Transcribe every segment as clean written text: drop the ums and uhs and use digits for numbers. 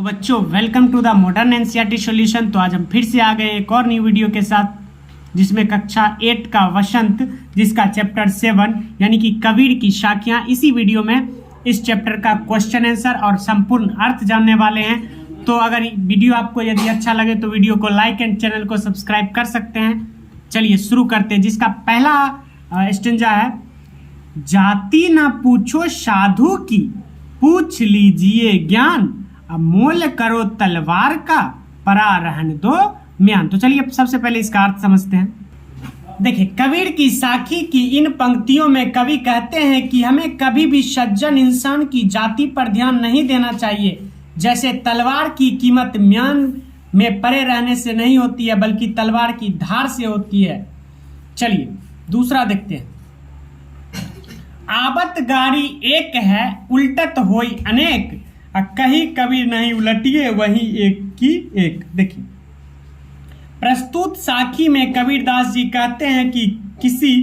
बच्चों welcome to the modern NCERT solution. तो आज हम फिर से आ गए एक और न्यू वीडियो के साथ जिसमें कक्षा 8 का वसंत जिसका चैप्टर 7 यानी कि कबीर की साखियां। इसी वीडियो में इस चैप्टर का क्वेश्चन आंसर और संपूर्ण अर्थ जानने वाले हैं। तो अगर वीडियो आपको यदि अच्छा लगे तो वीडियो को लाइक एंड चैनल को सब्सक्राइब कर सकते हैं। चलिए शुरू करते हैं। जिसका पहला स्टेंजा है, जाति ना पूछो साधु की, पूछ लीजिए ज्ञान, मोल करो तलवार का, परा रहन दो म्यान। तो चलिए सबसे पहले इसका अर्थ समझते हैं। देखिए, कबीर की साखी की इन पंक्तियों में कवि कहते हैं कि हमें कभी भी सज्जन इंसान की जाति पर ध्यान नहीं देना चाहिए। जैसे तलवार की कीमत म्यान में परे रहने से नहीं होती है बल्कि तलवार की धार से होती है। चलिए दूसरा देखते हैं। आवत गाड़ी एक है, उल्टत होई अनेक, कहीं कबीर नहीं उलटिए वही एक की एक। देखिए, प्रस्तुत साखी में कबीरदास जी कहते हैं कि किसी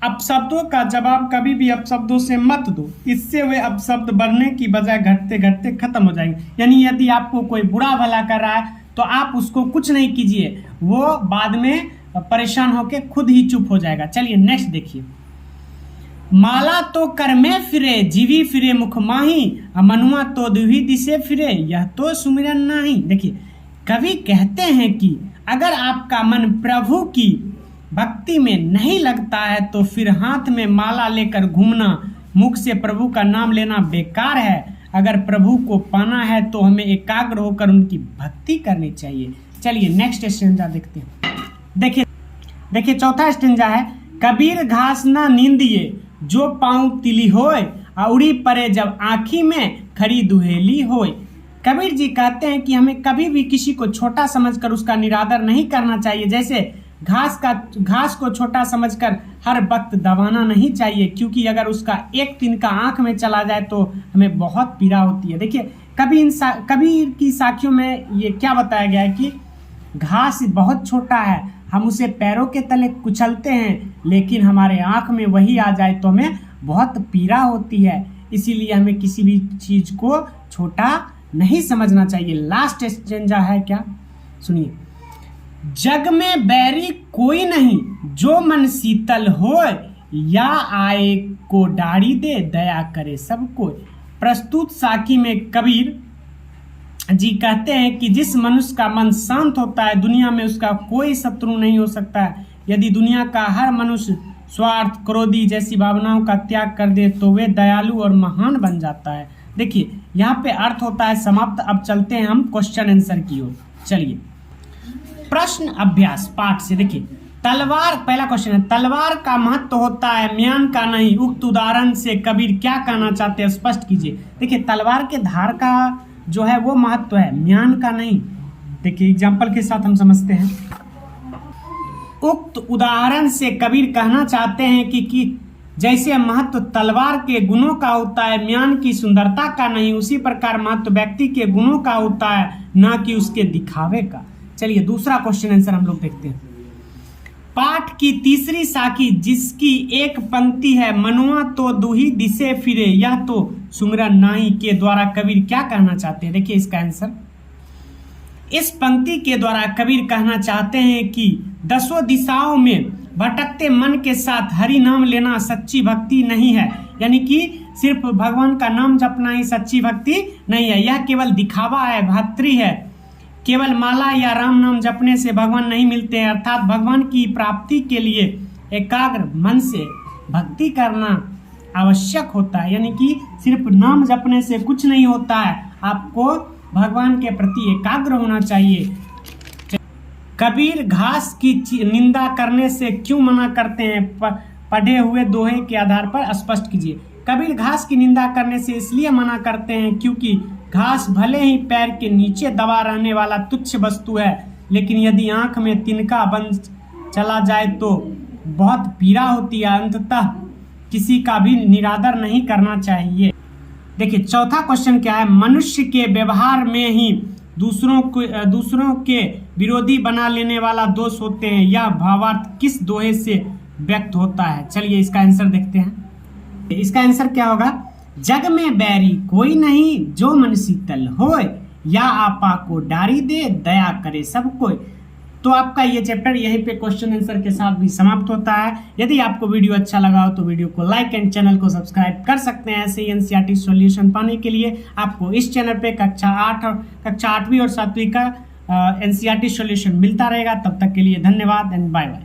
अपशब्दों का जवाब कभी भी अपशब्दों से मत दो, इससे वे अपशब्द बढ़ने की बजाय घटते घटते खत्म हो जाएंगे। यानी यदि आपको कोई बुरा भला कर रहा है तो आप उसको कुछ नहीं कीजिए, वो बाद में परेशान होकर खुद ही चुप हो जाएगा। चलिए नेक्स्ट देखिए। माला तो कर में फिरे, जीवी फिरे मुख माही, मनुआ तो दुही दिशे फिरे, यह तो सुमिरन नहीं। देखिए, कवि कहते हैं कि अगर आपका मन प्रभु की भक्ति में नहीं लगता है तो फिर हाथ में माला लेकर घूमना, मुख से प्रभु का नाम लेना बेकार है। अगर प्रभु को पाना है तो हमें एकाग्र होकर उनकी भक्ति करनी चाहिए। चलिए नेक्स्ट स्टेंजा देखते हैं। देखिए चौथा स्टेंजा है, कबीर घास ना नींदिए, जो पाँव तिली होए, उड़ी परे जब आँखी में खड़ी दुहेली होए। कबीर जी कहते हैं कि हमें कभी भी किसी को छोटा समझकर उसका निरादर नहीं करना चाहिए। जैसे घास को छोटा समझकर हर वक्त दबाना नहीं चाहिए, क्योंकि अगर उसका एक तिनका आँख में चला जाए तो हमें बहुत पीड़ा होती है। देखिए, कबीर की साखियों में ये क्या बताया गया है कि घास बहुत छोटा है, हम उसे पैरों के तले कुचलते हैं, लेकिन हमारे आँख में वही आ जाए तो हमें बहुत पीड़ा होती है। इसीलिए हमें किसी भी चीज को छोटा नहीं समझना चाहिए। लास्ट स्टेंजा है क्या, सुनिए। जग में बैरी कोई नहीं, जो मन शीतल होए, या आए को डाड़ी दे, दया करे सबको। प्रस्तुत साखी में कबीर जी कहते हैं कि जिस मनुष्य का मन शांत होता है दुनिया में उसका कोई शत्रु नहीं हो सकता है। यदि दुनिया का हर मनुष्य स्वार्थ, क्रोधी जैसी भावनाओं का त्याग कर दे तो वे दयालु और महान बन जाता है। देखिए, यहाँ पे अर्थ होता है समाप्त। अब चलते हैं हम क्वेश्चन आंसर की ओर। चलिए प्रश्न अभ्यास पाठ से। देखिए, तलवार, पहला क्वेश्चन है, तलवार का महत्व होता है म्यान का नहीं, उक्त उदाहरण से कबीर क्या कहना चाहते हैं स्पष्ट कीजिए। देखिए, तलवार के धार का जो है वो महत्व है, म्यान का नहीं। देखिए एग्जाम्पल के साथ हम समझते हैं। उक्त उदाहरण से कबीर कहना चाहते हैं कि जैसे महत्व तलवार के गुणों का होता है, म्यान की सुंदरता का नहीं, उसी प्रकार महत्व व्यक्ति के गुणों का होता है, ना कि उसके दिखावे का। चलिए दूसरा क्वेश्चन आंसर हम लोग देखते हैं। पाठ की तीसरी साखी जिसकी एक पंक्ति है, मनुआ तो दुही दिशे फिरे, यह तो सुमिरन नाही, के द्वारा कबीर क्या कहना चाहते हैं। देखिए इसका आंसर, इस पंक्ति के द्वारा कबीर कहना चाहते हैं कि दसों दिशाओं में भटकते मन के साथ हरि नाम लेना सच्ची भक्ति नहीं है। यानी कि सिर्फ भगवान का नाम जपना ही सच्ची भक्ति नहीं है, यह केवल दिखावा है, भातृ है। केवल माला या राम नाम जपने से भगवान नहीं मिलते हैं, अर्थात भगवान की प्राप्ति के लिए एकाग्र मन से भक्ति करना आवश्यक होता है। यानी कि सिर्फ नाम जपने से कुछ नहीं होता है, आपको भगवान के प्रति एकाग्र होना चाहिए। कबीर घास की निंदा करने से क्यों मना करते हैं, पढ़े हुए दोहे के आधार पर स्पष्ट कीजिए। कबीर घास की निंदा करने से इसलिए मना करते हैं क्योंकि घास भले ही पैर के नीचे दबा रहने वाला तुच्छ वस्तु है, लेकिन यदि आंख में तिनका बन चला जाए तो बहुत पीड़ा होती है। अंततः किसी का भी निरादर नहीं करना चाहिए। देखिए चौथा क्वेश्चन क्या है, मनुष्य के व्यवहार में ही दूसरों के विरोधी बना लेने वाला दोष होते हैं, यह भावार्थ किस दोहे से व्यक्त होता है। चलिए इसका आंसर देखते हैं। इसका आंसर क्या होगा, जग में बैरी कोई नहीं, जो मन शीतल होए, या आपा को डारी दे, दया करे सब कोई। तो आपका ये चैप्टर यहीं पे क्वेश्चन आंसर के साथ भी समाप्त होता है। यदि आपको वीडियो अच्छा लगा हो तो वीडियो को लाइक एंड चैनल को सब्सक्राइब कर सकते हैं। ऐसे ही एनसीईआरटी सॉल्यूशन पाने के लिए आपको इस चैनल पे कक्षा 8वीं और 7वीं का एनसीईआरटी सॉल्यूशन मिलता रहेगा। तब तक के लिए धन्यवाद एंड बाय बाय।